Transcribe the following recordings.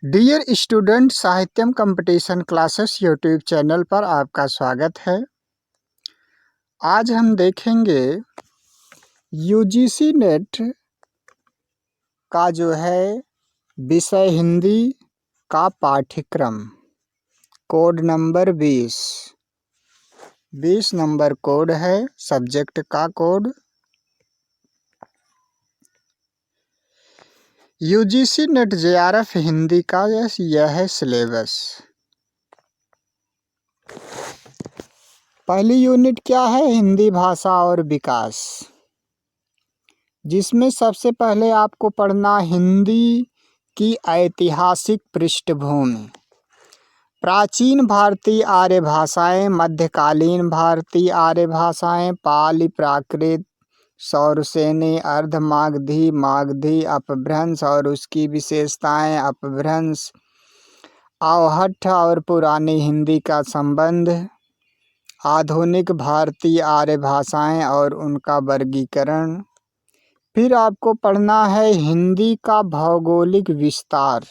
Dear student, Sahityam competition classes YouTube channel पर आपका स्वागत है। आज हम देखेंगे यूजीसी नेट का जो है विषय हिंदी का पाठ्यक्रम कोड नंबर 20 नंबर कोड है सब्जेक्ट का code. UGC net JRF Hindi का यह है सिलेबस। पहली यूनिट क्या है? हिंदी भाषा और विकास, जिसमें सबसे पहले आपको पढ़ना हिंदी की ऐतिहासिक पृष्ठभूमि। प्राचीन भारतीय आर्य भाषाएं, मध्यकालीन भारतीय आर्य भाषाएं, पाली, प्राकृत, सौरसेनी, अर्धमागधी, मागधी, अपभ्रंश और उसकी विशेषताएं, अपभ्रंश, अवहट्ठ और पुरानी हिंदी का संबंध, आधुनिक भारतीय आर्य भाषाएं और उनका वर्गीकरण। फिर आपको पढ़ना है हिंदी का भौगोलिक विस्तार।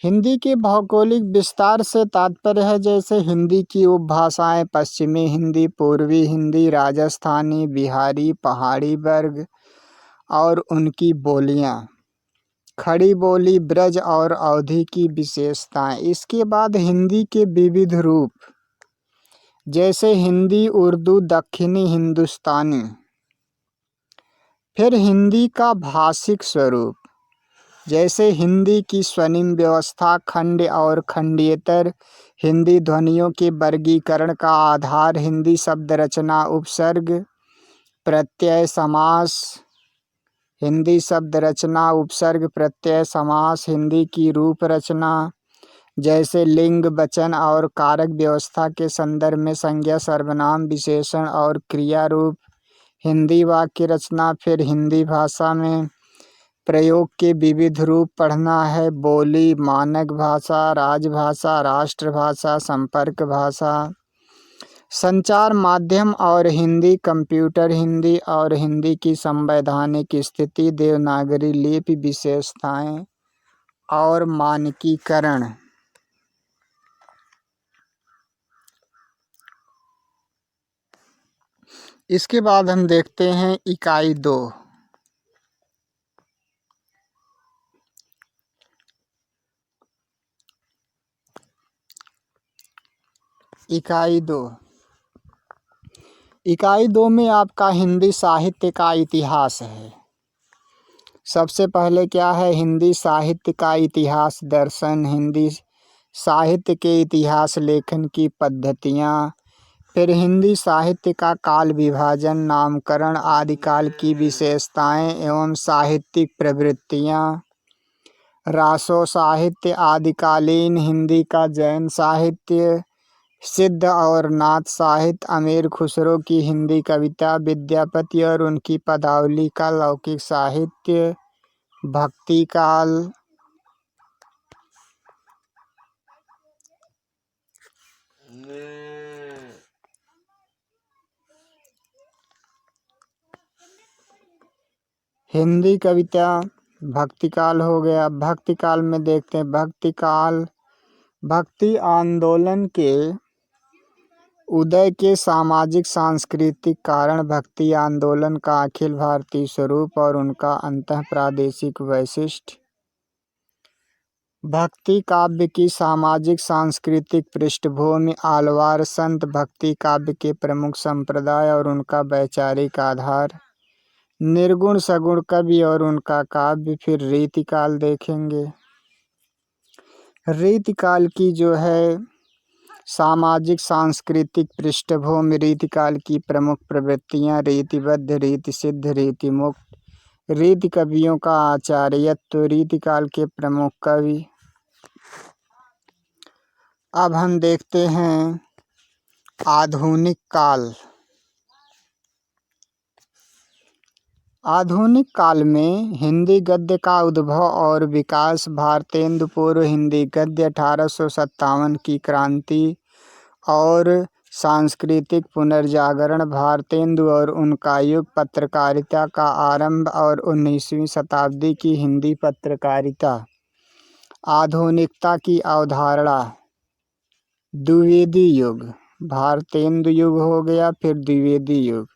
हिंदी के भौगोलिक विस्तार से तात्पर्य है जैसे हिंदी की उपभाषाएं, पश्चिमी हिंदी, पूर्वी हिंदी, राजस्थानी, बिहारी, पहाड़ी वर्ग और उनकी बोलियां, खड़ी बोली, ब्रज और अवधी की विशेषताएं। इसके बाद हिंदी के विविध रूप जैसे हिंदी, उर्दू, दक्षिणी हिंदुस्तानी। फिर हिंदी का भाषिक स्वरूप जैसे हिंदी की स्वनिम व्यवस्था, खंड और खंडियेतर हिंदी ध्वनियों के वर्गीकरण का आधार, हिंदी शब्द रचना, उपसर्ग, प्रत्यय, समास, हिंदी शब्द रचना, उपसर्ग, प्रत्यय, समास, हिंदी की रूप रचना जैसे लिंग, वचन और कारक व्यवस्था के संदर्भ में संज्ञा, सर्वनाम, विशेषण और क्रिया रूप, हिंदी वाक्य रचना। फिर हिंदी भाषा में प्रयोग के विविध रूप पढ़ना है, बोली, मानक भाषा, राजभाषा, राष्ट्रभाषा, संपर्क भाषा, संचार माध्यम और हिंदी, कंप्यूटर हिंदी और हिंदी की संवैधानिक स्थिति, देवनागरी लिपि, विशेषताएं और मानकीकरण। इसके बाद हम देखते हैं इकाई 2। इकाई 2 में आपका हिंदी साहित्य का इतिहास है। सबसे पहले क्या है? हिंदी साहित्य का इतिहास दर्शन, हिंदी साहित्य के इतिहास लेखन की पद्धतियाँ। फिर हिंदी साहित्य का काल विभाजन, नामकरण, आदिकाल की विशेषताएं एवं साहित्यिक प्रवृत्तियाँ। रासो साहित्य, आदिकालीन हिंदी का जैन साहित्य, सिद्ध और नाथ साहित्य, अमीर खुसरो की हिंदी कविता, विद्यापति और उनकी पदावली का लौकिक साहित्य, भक्ति काल। हिंदी कविता भक्ति काल हो गया। भक्ति काल में देखते हैं भक्ति काल भक्ति आंदोलन के उदय के सामाजिक सांस्कृतिक कारण, भक्ति आंदोलन का अखिल भारतीय स्वरूप और उनका अंतः प्रादेशिक वैशिष्ट्य, भक्ति काव्य की सामाजिक सांस्कृतिक पृष्ठभूमि, आलवार संत भक्ति काव्य के प्रमुख संप्रदाय और उनका वैचारिक आधार, निर्गुण सगुण कवि और उनका काव्य। फिर रीतिकाल देखेंगे। रीतिकाल की जो है सामाजिक सांस्कृतिक पृष्ठभूमि, रीतिकाल की प्रमुख प्रवृत्तियाँ, रीतिबद्ध, रीति सिद्ध, रीति मुक्त, रीति कवियों का आचार्यत्व, रीतिकाल के प्रमुख कवि। अब हम देखते हैं आधुनिक काल। आधुनिक काल में हिंदी गद्य का उद्भव और विकास, भारतेंदु पूर्व हिंदी गद्य, 1857 की क्रांति और सांस्कृतिक पुनर्जागरण, भारतेंदु और उनका युग, पत्रकारिता का आरंभ और 19वीं शताब्दी की हिंदी पत्रकारिता। आधुनिकता की अवधारणा, द्विवेदी युग, भारतेंदु युग हो गया, फिर द्विवेदी युग,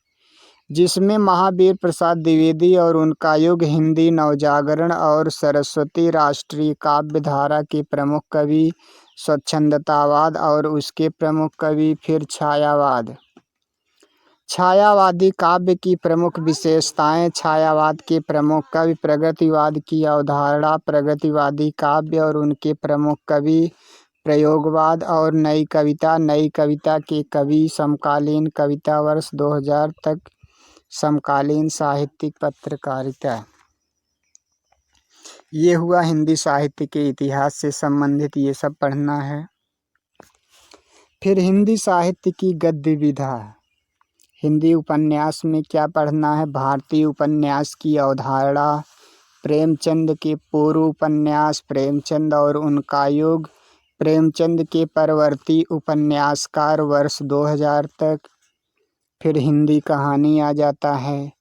जिसमें महावीर प्रसाद द्विवेदी और उनका युग हिंदी नवजागरण और सरस्वती राष्ट्रीय काव्य धारा के प्रमुख कवि, स्वच्छंदतावाद और उसके प्रमुख कवि, फिर छायावाद। छायावादी काव्य की प्रमुख विशेषताएं, छायावाद के प्रमुख कवि, प्रगतिवाद की अवधारणा, प्रगतिवादी काव्य और उनके प्रमुख कवि, प्रयोगवाद और नई कविता, नई कविता के कवि, समकालीन कविता वर्ष 2000 तक, समकालीन साहित्यिक पत्रकारिता। ये हुआ हिंदी साहित्य के इतिहास से संबंधित, ये सब पढ़ना है। फिर हिंदी साहित्य की गद्य विधा, हिंदी उपन्यास में क्या पढ़ना है, भारतीय उपन्यास की अवधारणा, प्रेमचंद के पूर्व उपन्यास, प्रेमचंद और उनका युग, प्रेमचंद के परवर्ती उपन्यासकार वर्ष 2000 तक। फिर हिंदी कहानी आ जाता है,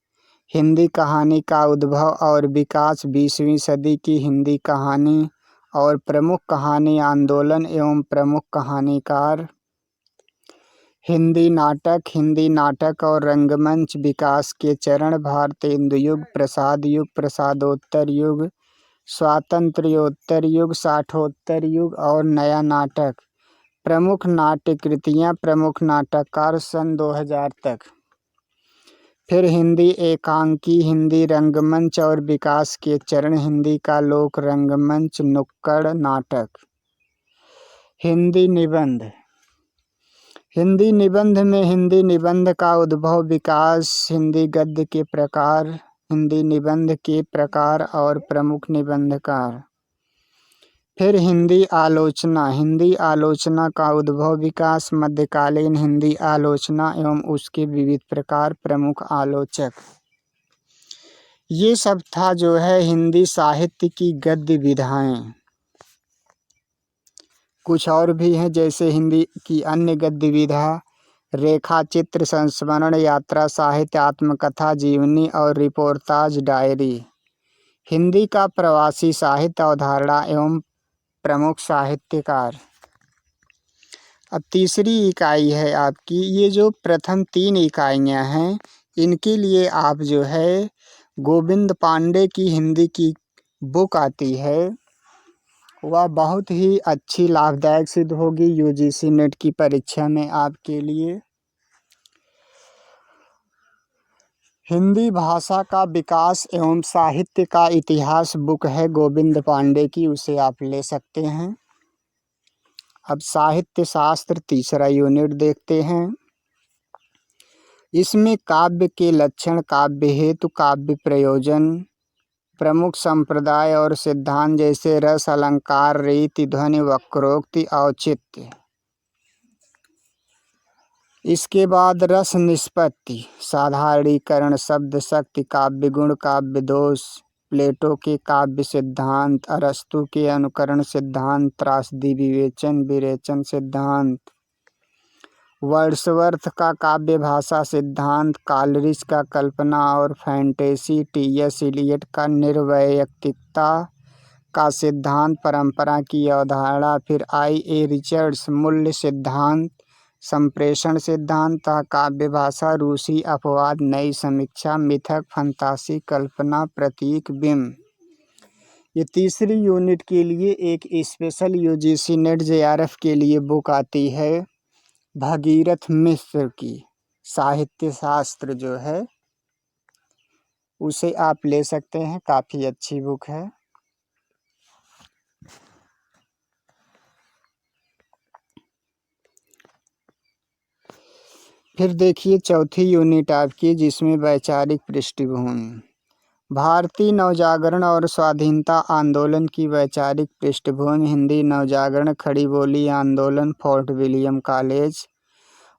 हिंदी कहानी का उद्भव और विकास, 20वीं सदी की हिंदी कहानी और प्रमुख कहानी आंदोलन एवं प्रमुख कहानीकार। हिंदी नाटक और रंगमंच विकास के चरण, भारतेंदु युग, प्रसाद युग, प्रसादोत्तर युग, स्वातंत्र्योत्तर युग, साठोत्तर युग और नया नाटक। प्रमुख नाट्य कृतियाँ, प्रमुख नाटककार सन 2000 तक। फिर हिंदी एकांकी, हिंदी रंगमंच और विकास के चरण, हिंदी का लोक रंगमंच, नुक्कड़ नाटक। हिंदी निबंध, हिंदी निबंध में हिंदी निबंध का उद्भव, विकास, हिंदी गद्य के प्रकार, हिंदी निबंध के प्रकार और प्रमुख निबंधकार। फिर हिंदी आलोचना, हिंदी आलोचना का उद्भव, विकास, मध्यकालीन हिंदी आलोचना एवं उसके विविध प्रकार, प्रमुख आलोचक। ये सब था जो है हिंदी साहित्य की गद्य विधाएं। कुछ और भी हैं, जैसे हिंदी की अन्य गद्य विधा, रेखा चित्र, संस्मरण, यात्रा साहित्य, आत्मकथा, जीवनी और रिपोर्टाज, डायरी। हिंदी का प्रवासी साहित्य, अवधारणा एवं प्रमुख साहित्यकार। अब तीसरी इकाई है आपकी, ये जो प्रथम 3 इकाइयाँ हैं, इनके लिए आप जो है गोविंद पांडे की हिंदी की बुक आती है, वह बहुत ही अच्छी लाभदायक सिद्ध होगी यूजीसी नेट की परीक्षा में आपके लिए। हिंदी भाषा का विकास एवं साहित्य का इतिहास बुक है गोविंद पांडे की, उसे आप ले सकते हैं। अब साहित्य शास्त्र तीसरा यूनिट देखते हैं। इसमें काव्य के लक्षण, काव्य हेतु, काव्य प्रयोजन, प्रमुख संप्रदाय और सिद्धांत जैसे रस, अलंकार, रीति, ध्वनि, वक्रोक्ति, औचित्य। इसके बाद रस निष्पत्ति, साधारणीकरण, शब्द शक्ति, काव्य गुण, काव्य दोष, प्लेटो के काव्य सिद्धांत, अरस्तु के अनुकरण सिद्धांत, त्रासदी विरेचन सिद्धांत, वर्ड्सवर्थ का काव्य भाषा सिद्धांत, कालरिज का कल्पना और फैंटेसी, टी.एस. इलियट का निर्वैयक्तिकता का सिद्धांत, परंपरा की अवधारणा, फिर I.A. रिचर्ड्स मूल्य सिद्धांत, संप्रेषण सिद्धांत, काव्य भाषा, रूसी अपवाद, नई समीक्षा, मिथक, फंतासी, कल्पना, प्रतीक, बिंब। ये तीसरी यूनिट के लिए एक स्पेशल यूजीसी नेट JRF के लिए बुक आती है, भगीरथ मिश्र की साहित्य शास्त्र जो है, उसे आप ले सकते हैं, काफ़ी अच्छी बुक है। फिर देखिए चौथी यूनिट आपकी, जिसमें वैचारिक पृष्ठभूमि, भारतीय नवजागरण और स्वाधीनता आंदोलन की वैचारिक पृष्ठभूमि, हिंदी नवजागरण, खड़ी बोली आंदोलन, फोर्ट विलियम कॉलेज,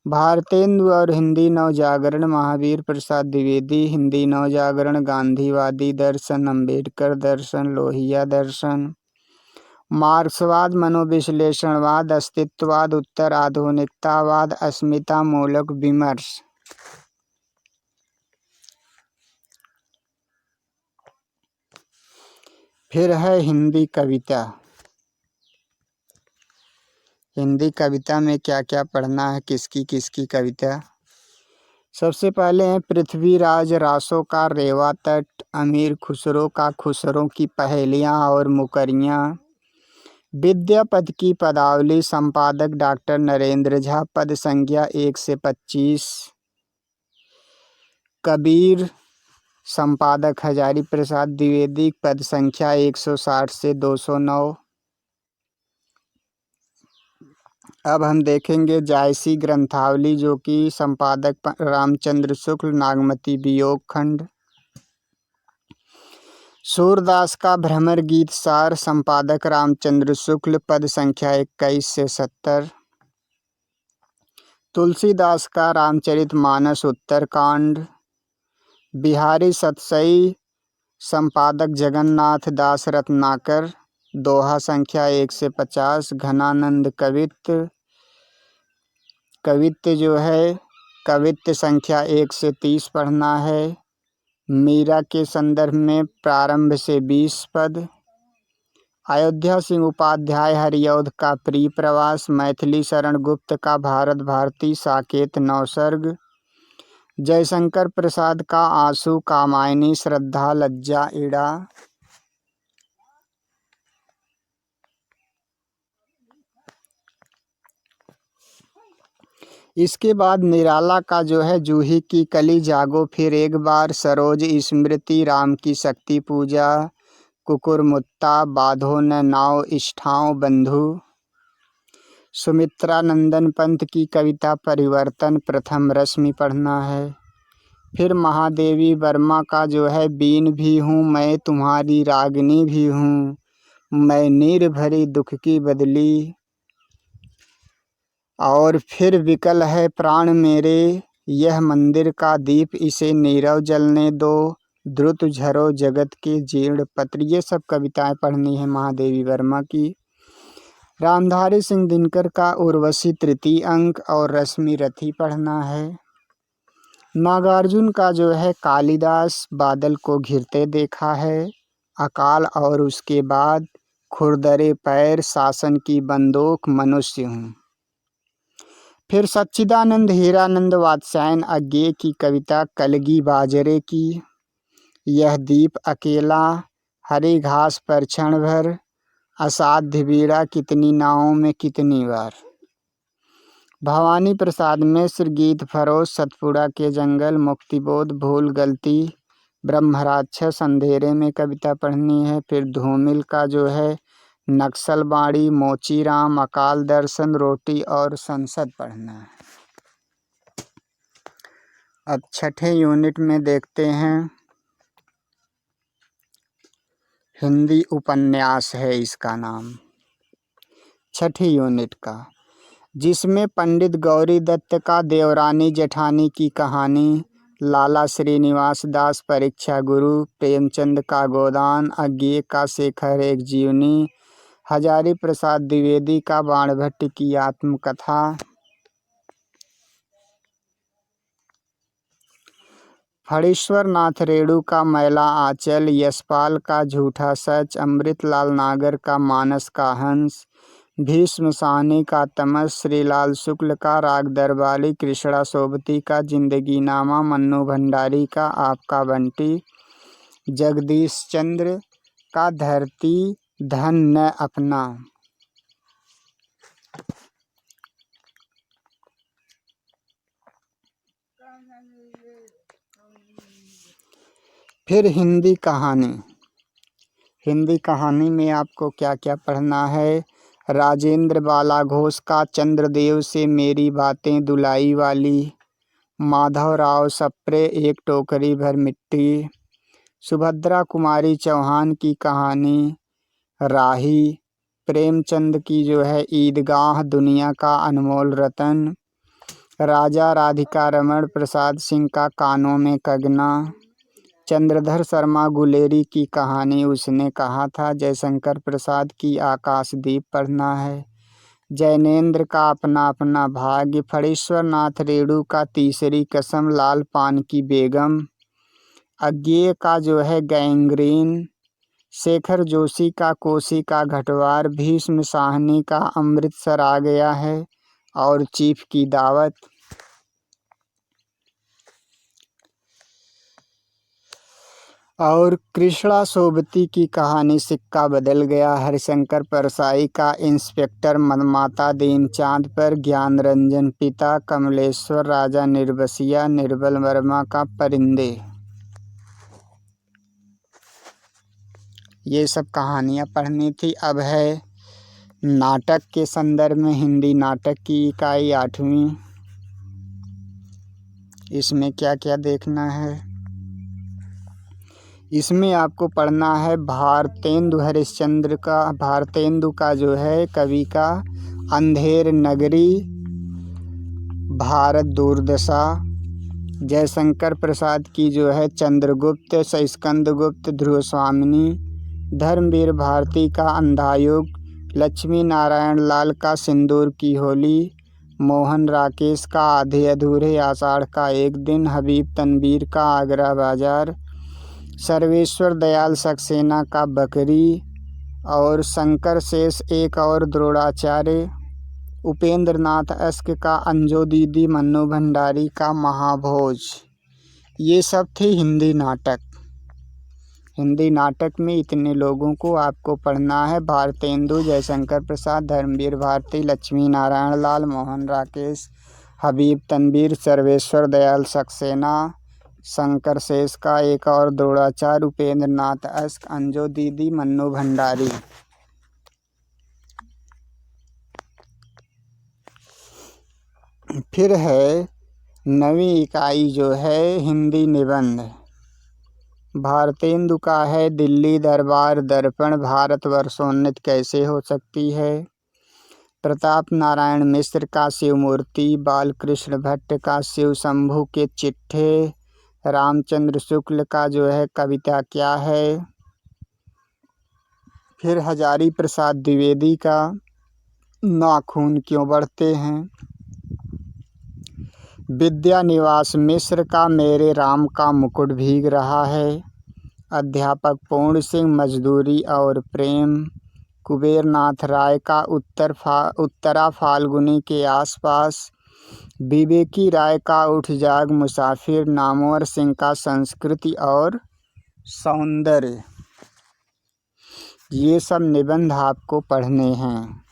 भारतेंदु और हिंदी नवजागरण, महावीर प्रसाद द्विवेदी, हिंदी नवजागरण, गांधीवादी दर्शन, अंबेडकर दर्शन, लोहिया दर्शन, मार्क्सवाद, मनोविश्लेषणवाद, अस्तित्ववाद, उत्तर आधुनिकतावाद, अस्मिता मूलक विमर्श। फिर है हिंदी कविता, हिंदी कविता में क्या क्या पढ़ना है, किसकी किसकी कविता। सबसे पहले है पृथ्वीराज रासो का रेवा तट, अमीर खुसरो का खुसरों की पहेलियाँ और मुकरियाँ, विद्यापति की पदावली, संपादक डॉक्टर नरेंद्र झा, पद संख्या 1 से 25, कबीर संपादक हजारी प्रसाद द्विवेदी, पद संख्या 160 से 209। अब हम देखेंगे जायसी ग्रंथावली, जो कि संपादक रामचंद्र शुक्ल, नागमती वियोग खंड। सूरदास का भ्रमर गीत सार, संपादक रामचंद्र शुक्ल, पद संख्या 21 से 70। तुलसीदास का रामचरितमानस उत्तरकांड। बिहारी सतसई, संपादक जगन्नाथ दास रत्नाकर, दोहा संख्या 1 से 50। घनानंद कवित्त जो है कवित्त संख्या 1 से 30 पढ़ना है। मीरा के संदर्भ में प्रारंभ से 20 पद। अयोध्या सिंह उपाध्याय हरिऔध का प्रिय प्रवास, मैथिली शरण गुप्त का भारत भारती साकेत नवसर्ग, जयशंकर प्रसाद का आंसू कामायनी श्रद्धा लज्जा ईड़ा। इसके बाद निराला का जो है जूही की कली, जागो फिर एक बार, सरोज स्मृति, राम की शक्ति पूजा, कुकुरमुत्ता, बाधो न नाव, इष्ठाओं बंधु। सुमित्रा नंदन पंत की कविता परिवर्तन, प्रथम रश्मि पढ़ना है। फिर महादेवी वर्मा का जो है बीन भी हूँ मैं तुम्हारी रागिनी भी हूँ, मैं नीर भरी दुख की बदली। और फिर विकल है प्राण मेरे, यह मंदिर का दीप इसे नीरव जलने दो, द्रुत झरो जगत के जीर्ण पत्र। ये सब कविताएं पढ़नी है महादेवी वर्मा की। रामधारी सिंह दिनकर का उर्वशी तृतीय अंक और रश्मि रथी पढ़ना है। नागार्जुन का जो है कालिदास, बादल को घिरते देखा है, अकाल और उसके बाद, खुरदरे पैर, शासन की बंदूक, मनुष्य हूँ। फिर सच्चिदानंद हीरानंद वात्स्यायन अज्ञेय की कविता कलगी बाजरे की, यह दीप अकेला, हरी घास पर क्षण भर, असाध्य बीड़ा कितनी नावों में कितनी बार। भवानी प्रसाद मिश्र गीत फरोश, सतपुड़ा के जंगल, मुक्तिबोध, भूल गलती, ब्रह्मराक्षस, अंधेरे में कविता पढ़नी है। फिर धूमिल का जो है नक्सल बाड़ी, मोचीराम, अकाल दर्शन, रोटी और संसद पढ़ना है। अब छठे यूनिट में देखते हैं, हिंदी उपन्यास है इसका नाम, छठी यूनिट का, जिसमें पंडित गौरी दत्त का देवरानी जेठानी की कहानी, लाला श्रीनिवास दास परीक्षा गुरु, प्रेमचंद का गोदान, अज्ञेय का शेखर एक जीवनी, हजारी प्रसाद द्विवेदी का बाणभट्ट की आत्मकथा, फणीश्वर नाथ रेणु का मैला आंचल, यशपाल का झूठा सच, अमृतलाल नागर का मानस का हंस, भीष्म साहनी का तमस, श्रीलाल शुक्ल का राग दरबारी, कृष्णा सोबती का जिंदगी नामा, मन्नू भंडारी का आपका बंटी, जगदीश चंद्र का धरती धन न अपना। फिर हिंदी कहानी, हिंदी कहानी में आपको क्या क्या पढ़ना है। राजेंद्र बाला घोष का चंद्रदेव से मेरी बातें दुलाई वाली, माधवराव सप्रे एक टोकरी भर मिट्टी, सुभद्रा कुमारी चौहान की कहानी राही, प्रेमचंद की जो है ईदगाह, दुनिया का अनमोल रतन, राजा राधिका रमण प्रसाद सिंह का कानों में कगना, चंद्रधर शर्मा गुलेरी की कहानी उसने कहा था, जयशंकर प्रसाद की आकाशदीप पढ़ना है, जैनेन्द्र का अपना अपना भाग्य, फणीश्वर नाथ रेणु का तीसरी कसम, लाल पान की बेगम, अज्ञेय का जो है गैंग्रीन, शेखर जोशी का कोसी का घटवार, भीष्म साहनी का अमृतसर आ गया है और चीफ की दावत, और कृष्णा सोबती की कहानी सिक्का बदल गया, हरिशंकर परसाई का इंस्पेक्टर मनमाता दीनचांद पर, ज्ञान रंजन पिता, कमलेश्वर राजा निर्बसिया, निर्बल वर्मा का परिंदे। ये सब कहानियाँ पढ़नी थी। अब है नाटक के संदर्भ में हिंदी नाटक की इकाई 8वीं। इसमें क्या क्या देखना है? इसमें आपको पढ़ना है भारतेंदु हरिश्चंद्र का, भारतेंदु का जो है कवि का अंधेर नगरी, भारत दुर्दशा, जयशंकर प्रसाद की जो है चंद्रगुप्त, स्कंदगुप्त, ध्रुव स्वामिनी, धर्मवीर भारती का अंधायुग, लक्ष्मी नारायण लाल का सिंदूर की होली, मोहन राकेश का आधे अधूरे, आषाढ़ का एक दिन, हबीब तनवीर का आगरा बाजार, सर्वेश्वर दयाल सक्सेना का बकरी, और शंकर शेष एक और द्रोणाचार्य, उपेंद्र नाथ अस्क का अंजो दीदी, मन्नू भंडारी का महाभोज। ये सब थे हिंदी नाटक। हिंदी नाटक में इतने लोगों को आपको पढ़ना है: भारतेंदु, जयशंकर प्रसाद, धर्मवीर भारती, लक्ष्मी नारायण लाल, मोहन राकेश, हबीब तनवीर, सर्वेश्वर दयाल सक्सेना, शंकर शेष का एक और द्रोणाचार्य, उपेंद्र नाथ अस्क, अंजो दीदी, मन्नू भंडारी। फिर है 9वीं इकाई जो है हिंदी निबंध। भारतेंदु का है दिल्ली दरबार दर्पण, भारतवर्षोन्नत कैसे हो सकती है। प्रताप नारायण मिश्र का शिवमूर्ति, बालकृष्ण भट्ट का शिव शंभू के चिट्ठे, रामचंद्र शुक्ल का जो है कविता क्या है। फिर हजारी प्रसाद द्विवेदी का नाखून क्यों बढ़ते हैं। विद्यानिवास मिश्र का मेरे राम का मुकुट भीग रहा है। अध्यापक पूर्ण सिंह मजदूरी और प्रेम, कुबेरनाथ राय का उत्तरा फाल्गुनी के आसपास, विवेकी राय का उठ जाग मुसाफिर, नामवर सिंह का संस्कृति और सौंदर्य। ये सब निबंध आपको पढ़ने हैं।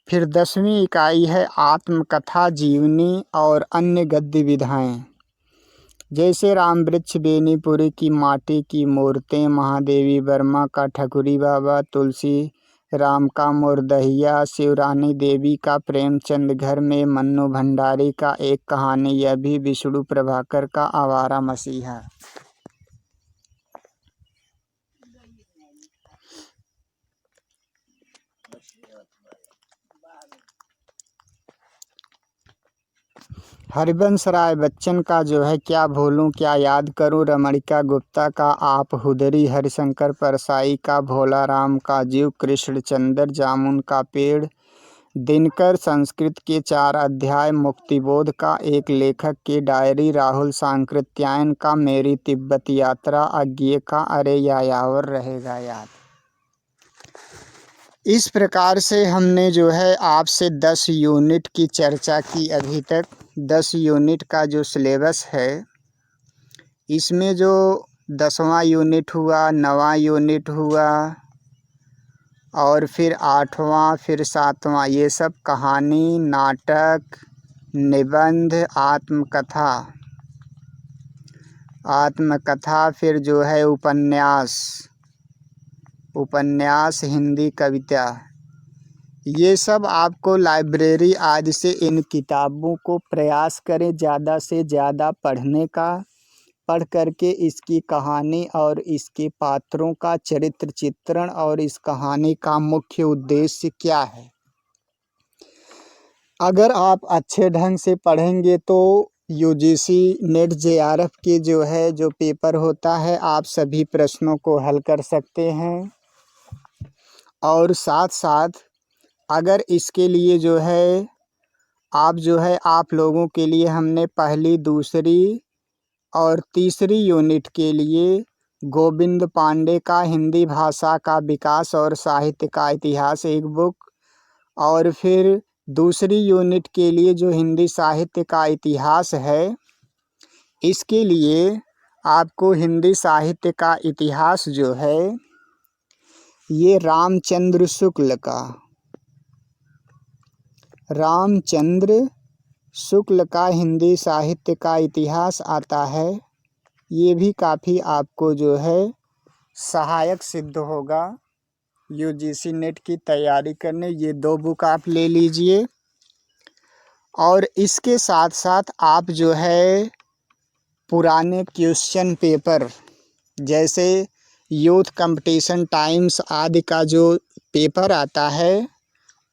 फिर 10वीं इकाई है आत्मकथा, जीवनी और अन्य गद्य विधाएं, जैसे राम वृक्ष बेनीपुरी की माटी की मूर्तें, महादेवी वर्मा का ठकुरी बाबा, तुलसी राम का मुरदहिया, शिवरानी देवी का प्रेमचंद घर में, मन्नू भंडारी का एक कहानी, यह भी विष्णु प्रभाकर का आवारा मसीहा। हरिवंश राय बच्चन का जो है क्या भूलूं क्या याद करूं, रमणिका गुप्ता का आप हुदरी, हरिशंकर परसाई का भोला राम का जीव, कृष्णचंद्र जामुन का पेड़, दिनकर संस्कृत के 4 अध्याय, मुक्तिबोध का एक लेखक की डायरी, राहुल सांकृत्यायन का मेरी तिब्बत यात्रा, अज्ञे का अरे यायावर रहेगा याद। इस प्रकार से हमने जो है आपसे 10 यूनिट की चर्चा की अभी तक। 10 यूनिट का जो सिलेबस है, इसमें जो 10वां यूनिट हुआ, 9वां यूनिट हुआ और फिर 8वां, फिर 7वां, ये सब कहानी, नाटक, निबंध, आत्मकथा, फिर जो है उपन्यास, हिंदी कविता, ये सब आपको लाइब्रेरी आज से इन किताबों को प्रयास करें ज़्यादा से ज़्यादा पढ़ने का। पढ़ करके इसकी कहानी और इसके पात्रों का चरित्र चित्रण और इस कहानी का मुख्य उद्देश्य क्या है, अगर आप अच्छे ढंग से पढ़ेंगे तो यूजीसी नेट जेआरएफ के जो पेपर होता है, आप सभी प्रश्नों को हल कर सकते हैं। और साथ साथ अगर इसके लिए आप जो है आप लोगों के लिए हमने पहली, दूसरी और तीसरी यूनिट के लिए गोविंद पांडे का हिंदी भाषा का विकास और साहित्य का इतिहास एक बुक, और फिर दूसरी यूनिट के लिए जो हिंदी साहित्य का इतिहास है, इसके लिए आपको हिंदी साहित्य का इतिहास जो है ये रामचंद्र शुक्ल का हिंदी साहित्य का इतिहास आता है। ये भी काफ़ी आपको जो है सहायक सिद्ध होगा यूजीसी नेट की तैयारी करने। ये 2 बुक आप ले लीजिए, और इसके साथ साथ आप जो है पुराने क्वेश्चन पेपर जैसे यूथ कंपटीशन टाइम्स आदि का जो पेपर आता है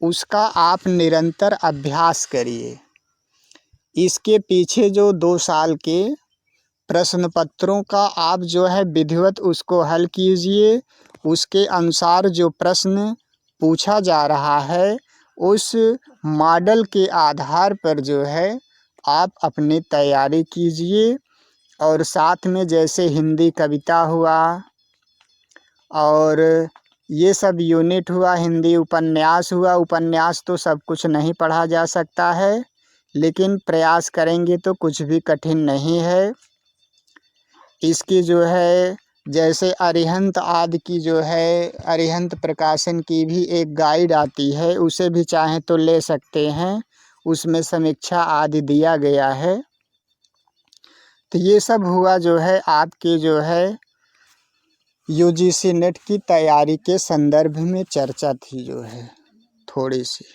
उसका आप निरंतर अभ्यास करिए। इसके पीछे जो 2 साल के प्रश्न पत्रों का आप जो है विधिवत उसको हल कीजिए। उसके अनुसार जो प्रश्न पूछा जा रहा है उस मॉडल के आधार पर जो है आप अपनी तैयारी कीजिए। और साथ में जैसे हिंदी कविता हुआ और ये सब यूनिट हुआ, हिंदी उपन्यास हुआ। उपन्यास तो सब कुछ नहीं पढ़ा जा सकता है, लेकिन प्रयास करेंगे तो कुछ भी कठिन नहीं है। इसकी जो है जैसे अरिहंत आदि की जो है अरिहंत प्रकाशन की भी एक गाइड आती है, उसे भी चाहें तो ले सकते हैं। उसमें समीक्षा आदि दिया गया है। तो ये सब हुआ जो है आपके जो है यूजीसी नेट की तैयारी के संदर्भ में चर्चा थी जो है थोड़ी सी।